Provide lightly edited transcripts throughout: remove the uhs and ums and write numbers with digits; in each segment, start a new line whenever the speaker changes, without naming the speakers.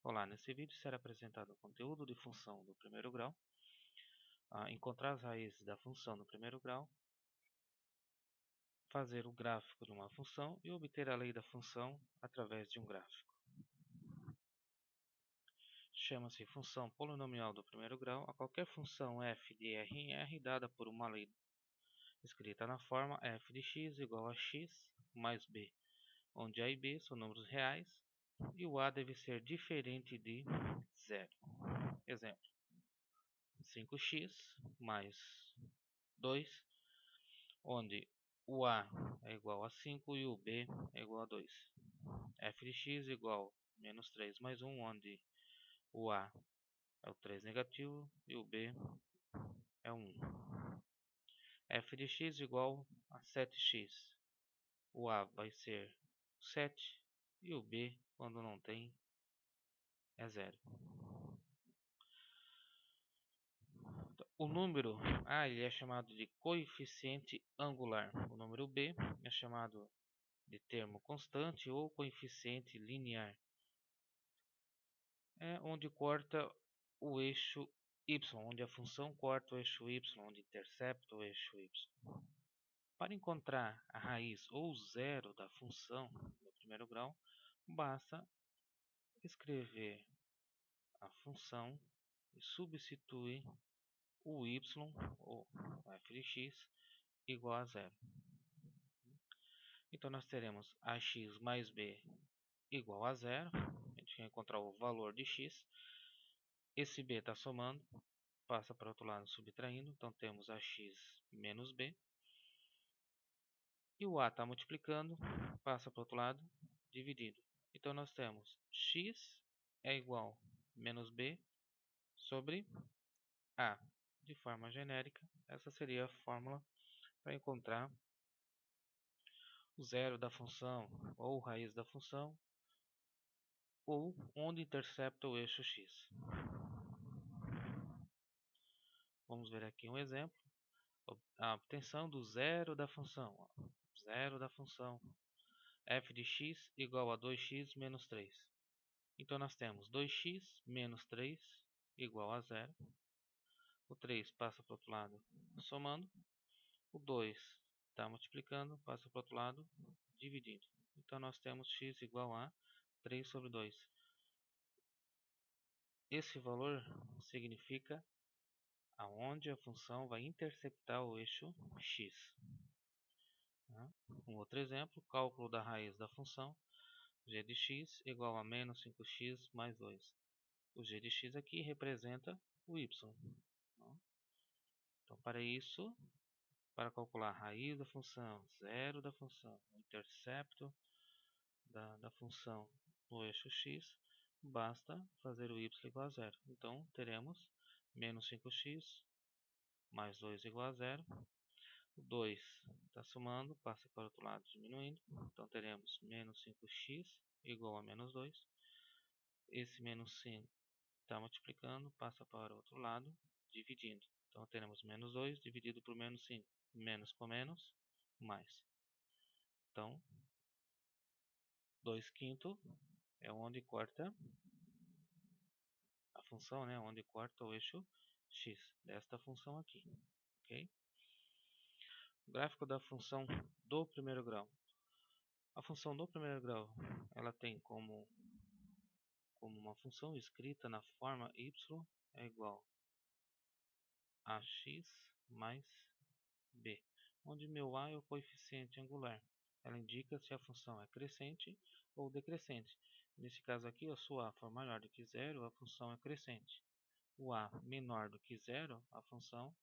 Olá, nesse vídeo será apresentado o conteúdo de função do primeiro grau, encontrar as raízes da função do primeiro grau, fazer o gráfico de uma função e obter a lei da função através de um gráfico. Chama-se função polinomial do primeiro grau a qualquer função f de R em R dada por uma lei escrita na forma f de x igual a x mais b, onde a e b são números reais e o a deve ser diferente de zero. Exemplo: 5x mais 2, onde o a é igual a 5 e o b é igual a 2. F de x igual a menos 3 mais 1, onde o a é o 3 negativo e o b é o 1. F de x igual a 7x. O a vai ser 7 e o b, quando não tem, é 0. O número A ele é chamado de coeficiente angular. O número B é chamado de termo constante ou coeficiente linear. É onde corta o eixo y, onde a função corta o eixo y, onde intercepta o eixo y. Para encontrar a raiz ou zero da função do primeiro grau, basta escrever a função e substituir o y, ou f de x, igual a zero. Então nós teremos ax mais b igual a zero. A gente vai encontrar o valor de x. Esse b está somando, passa para o outro lado subtraindo. Então temos ax menos b. E o a está multiplicando, passa para o outro lado dividido. Então nós temos x é igual a menos b sobre a. De forma genérica, essa seria a fórmula para encontrar o zero da função, ou raiz da função, ou onde intercepta o eixo x. Vamos ver aqui um exemplo. A obtenção do zero da função. Zero da função f de x igual a 2x menos 3. Então nós temos 2x menos 3 igual a zero. O 3 passa para o outro lado somando. O 2 está multiplicando, passa para o outro lado dividindo. Então nós temos x igual a 3 sobre 2. Esse valor significa aonde a função vai interceptar o eixo x. Um outro exemplo, cálculo da raiz da função g de x igual a menos 5x mais 2. O g de x aqui representa o y. Então, para isso, para calcular a raiz da função, zero da função, o intercepto da função no eixo x, basta fazer o y igual a zero. Então, teremos menos 5x mais 2 igual a zero. O 2 está somando, passa para o outro lado diminuindo. Então teremos menos 5x igual a menos 2. Esse menos 5 está multiplicando, passa para o outro lado dividindo. Então teremos menos 2 dividido por menos 5. Menos com menos, mais. Então 2 quintos é onde corta a função, né? Onde corta o eixo x desta função aqui. Ok? Gráfico da função do primeiro grau. A função do primeiro grau, ela tem como uma função escrita na forma y é igual a x mais b, onde meu a é o coeficiente angular. Ela indica se a função é crescente ou decrescente. Nesse caso aqui, se o a for maior do que zero, a função é crescente. O a menor do que zero, a função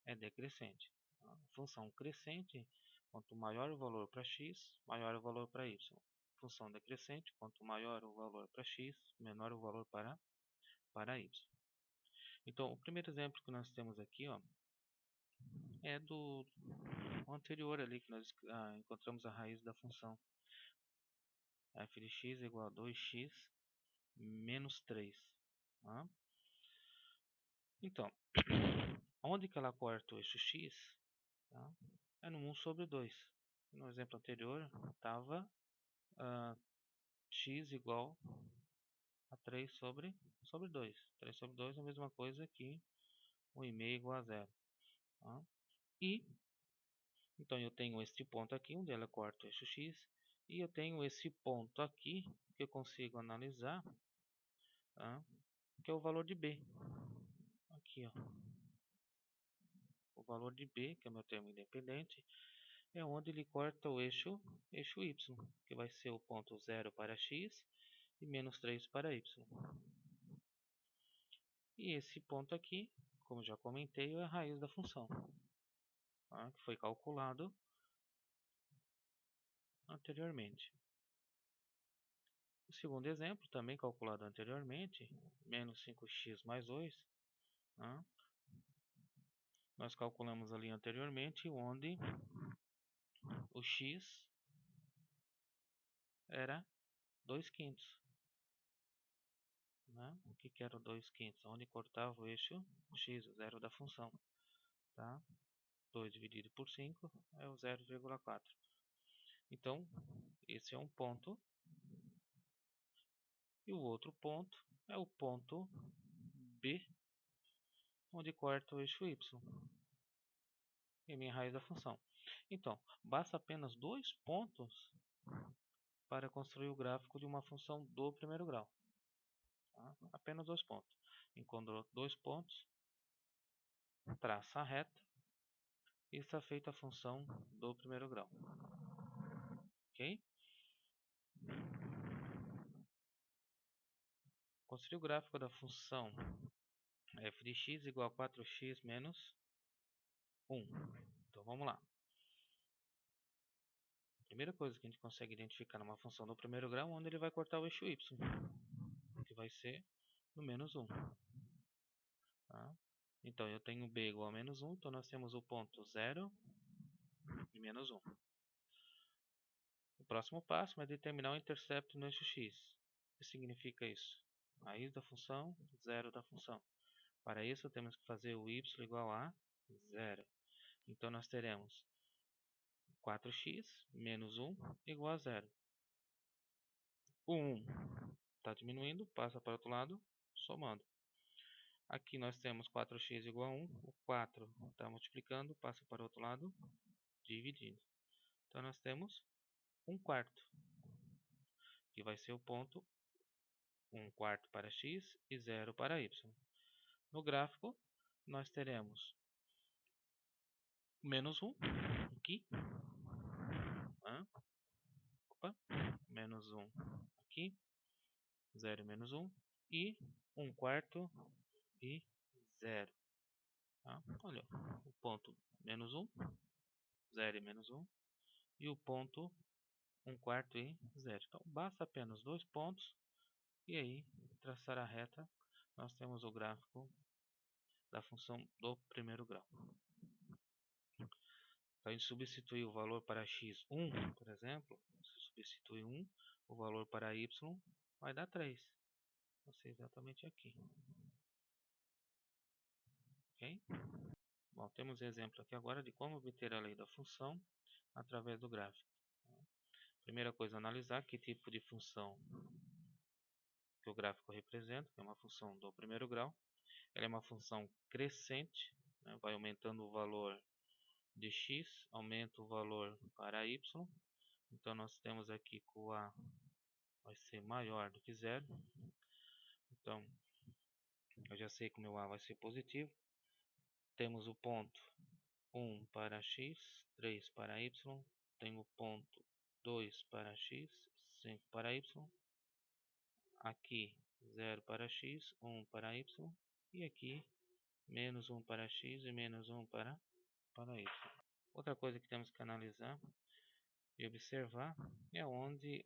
é decrescente. A função crescente, quanto maior o valor para x, maior o valor para y. Função decrescente, quanto maior o valor para x, menor o valor para y. Então, o primeiro exemplo que nós temos aqui, ó, é do anterior ali, que nós encontramos a raiz da função f de x igual a 2x menos 3. Tá? Então, onde que ela corta o eixo x? Tá? É no 1 sobre 2. No exemplo anterior, estava x igual a 3 sobre 2. 3 sobre 2 é a mesma coisa que 1,5 igual a 0. Tá? E, então eu tenho este ponto aqui, onde ela corta o eixo x, e eu tenho esse ponto aqui, que eu consigo analisar, tá? Que é o valor de B. Aqui, ó. O valor de B, que é o meu termo independente, é onde ele corta o eixo y, que vai ser o ponto 0 para x e menos 3 para y. E esse ponto aqui, como já comentei, é a raiz da função, tá? Que foi calculado anteriormente. O segundo exemplo, também calculado anteriormente, menos 5x mais 2, tá? Nós calculamos ali anteriormente, onde o x era 2 quintos. Né? O que era o 2 quintos? Onde cortava o eixo x, o zero da função. Tá? 2 dividido por 5 é o 0,4. Então, esse é um ponto. E o outro ponto é o ponto B, onde corta o eixo y. É a minha raiz da função. Então, basta apenas 2 pontos para construir o gráfico de uma função do primeiro grau. Tá? Apenas 2 pontos. Encontrou 2 pontos, traça a reta e está feita a função do primeiro grau. Ok? Construir o gráfico da função f de x igual a 4x menos 1. Então vamos lá. A primeira coisa que a gente consegue identificar numa função do primeiro grau é onde ele vai cortar o eixo y, que vai ser no menos 1. Tá? Então eu tenho b igual a menos 1, então nós temos o ponto 0 e menos 1. O próximo passo é determinar o intercepto no eixo x. O que significa isso? Raiz da função, zero da função. Para isso temos que fazer o y igual a 0. Então nós teremos 4x menos 1 igual a 0. O 1 está diminuindo, passa para o outro lado, somando. Aqui nós temos 4x igual a 1, o 4 está multiplicando, passa para o outro lado, dividindo. Então nós temos 1/4, que vai ser o ponto 1/4 para x e 0 para y. No gráfico, nós teremos menos 1 aqui, menos 1 aqui, 0 e menos 1, e 1/4 e 0. Tá? Olha, o ponto menos 1, 0 e menos 1, e o ponto 1/4 e 0. Então, basta apenas 2 pontos, e aí, traçar a reta, nós temos o gráfico da função do primeiro grau. Então, a gente substitui o valor para x1, por exemplo, se substitui 1, o valor para y vai dar 3. Vai ser exatamente aqui. Ok? Bom, temos exemplo aqui agora de como obter a lei da função através do gráfico. Primeira coisa, analisar que tipo de função que o gráfico representa, que é uma função do primeiro grau. Ela é uma função crescente, né? Vai aumentando o valor de x, aumenta o valor para y. Então nós temos aqui que o a vai ser maior do que 0. Então eu já sei que o meu a vai ser positivo. Temos o ponto 1 para x, 3 para y. Tenho o ponto 2 para x, 5 para y. Aqui 0 para x, 1 para y. E aqui menos 1 para x e menos 1 para y. Outra coisa que temos que analisar e observar é onde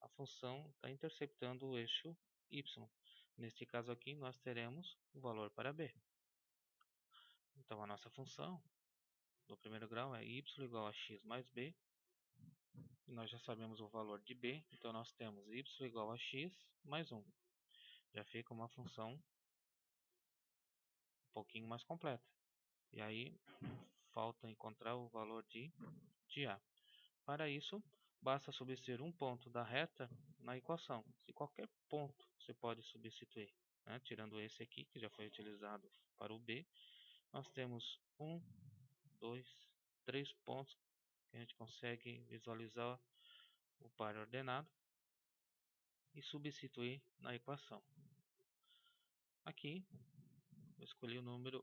a função está interceptando o eixo y. Neste caso aqui nós teremos o valor para b. Então a nossa função do primeiro grau é y igual a x mais b. E nós já sabemos o valor de b, então nós temos y igual a x mais 1. Já fica uma função um pouquinho mais completa. E aí falta encontrar o valor de a. Para isso, basta substituir um ponto da reta na equação. De qualquer ponto você pode substituir, né? Tirando esse aqui, que já foi utilizado para o B, nós temos 1, 2, 3 pontos que a gente consegue visualizar o par ordenado e substituir na equação. Aqui eu escolhi o número,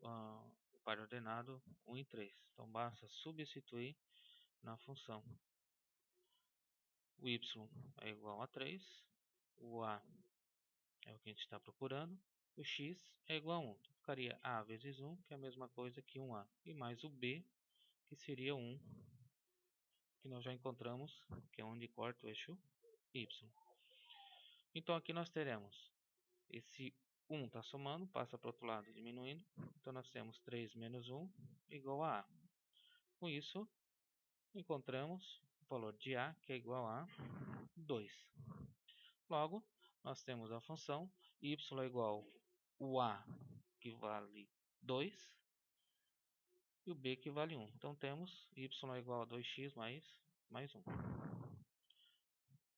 o par ordenado 1 e 3. Então basta substituir na função. O y é igual a 3, o a é o que a gente está procurando, o x é igual a 1. Então, ficaria a vezes 1, que é a mesma coisa que 1a, e mais o b, que seria 1, que nós já encontramos, que é onde corta o eixo y. Então aqui nós teremos esse 1 está somando, passa para o outro lado diminuindo, então nós temos 3 menos 1 igual a a. Com isso, encontramos o valor de a, que é igual a 2. Logo, nós temos a função y é igual o a, que vale 2, e o b, que vale 1. Então temos y é igual a 2x mais 1.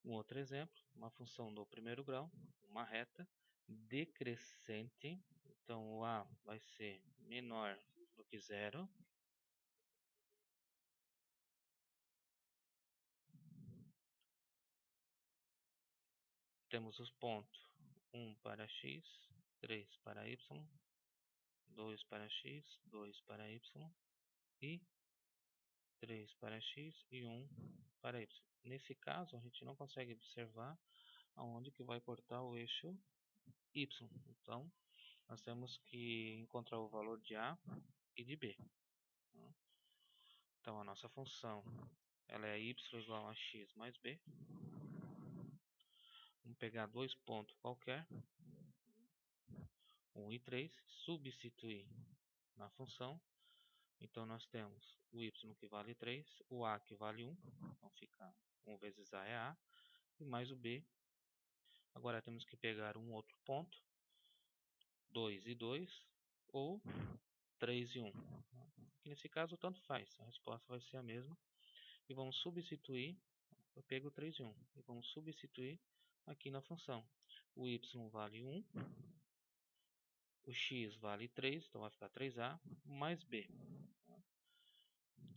Um outro exemplo, uma função do primeiro grau, uma reta decrescente. Então o a vai ser menor do que 0. Temos os pontos 1 para x, 3 para y, 2 para x, 2 para y e 3 para x e 1 para y. Nesse caso, a gente não consegue observar aonde que vai cortar o eixo y. Então, nós temos que encontrar o valor de a e de b. Então, a nossa função ela é y igual a x mais b. Vamos pegar dois pontos qualquer, 1 e 3, substituir na função. Então nós temos o y que vale 3, o a que vale 1, então fica 1 vezes a é a, e mais o b. Agora temos que pegar um outro ponto, 2 e 2, ou 3 e 1. Aqui nesse caso tanto faz, a resposta vai ser a mesma. E vamos substituir, eu pego 3 e 1, e vamos substituir aqui na função. O y vale 1, o x vale 3, então vai ficar 3a, mais b.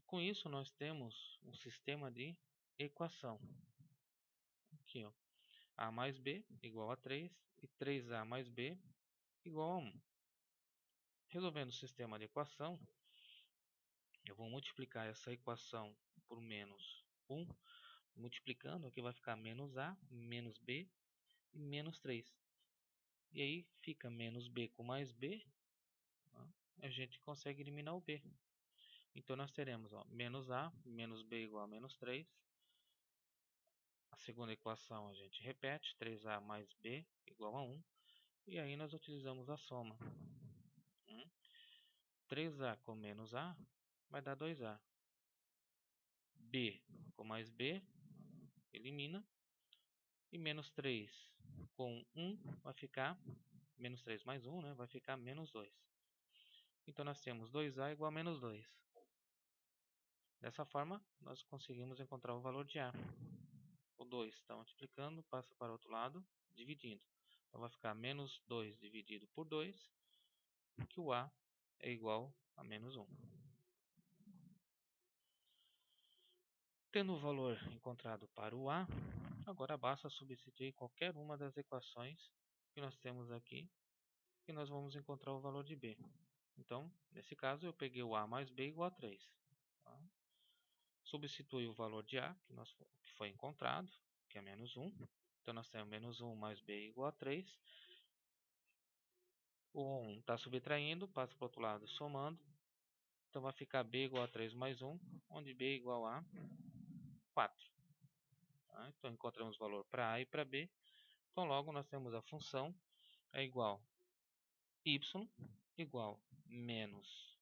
Com isso, nós temos um sistema de equação. Aqui, ó, a mais b igual a 3 e 3a mais b igual a 1. Resolvendo o sistema de equação, eu vou multiplicar essa equação por menos 1. Multiplicando, aqui vai ficar menos a, menos b e menos 3. E aí fica menos b com mais b, a gente consegue eliminar o b. Então nós teremos menos a, menos b igual a menos 3. A segunda equação a gente repete, 3a mais b igual a 1. E aí nós utilizamos a soma. 3a com menos a vai dar 2a. B com mais b elimina. E menos 3 com 1 vai ficar, menos 3 mais 1, né, vai ficar menos 2. Então nós temos 2a igual a menos 2. Dessa forma, nós conseguimos encontrar o valor de a. O 2 está multiplicando, passa para o outro lado, dividindo. Então vai ficar menos 2 dividido por 2, que o a é igual a menos 1. Tendo o valor encontrado para o a, agora basta substituir qualquer uma das equações que nós temos aqui e nós vamos encontrar o valor de b. Então, nesse caso, eu peguei o a mais b igual a 3. Tá? Substitui o valor de a, que foi encontrado, que é menos 1. Então, nós temos menos 1 mais b igual a 3. O 1 está subtraindo, passa para o outro lado somando. Então, vai ficar b igual a 3 mais 1, onde b é igual a 4. Tá? Então, encontramos o valor para a e para b. Então, logo, nós temos a função é igual y igual menos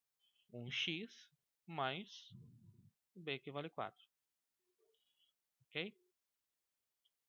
1x mais b que vale 4. Ok?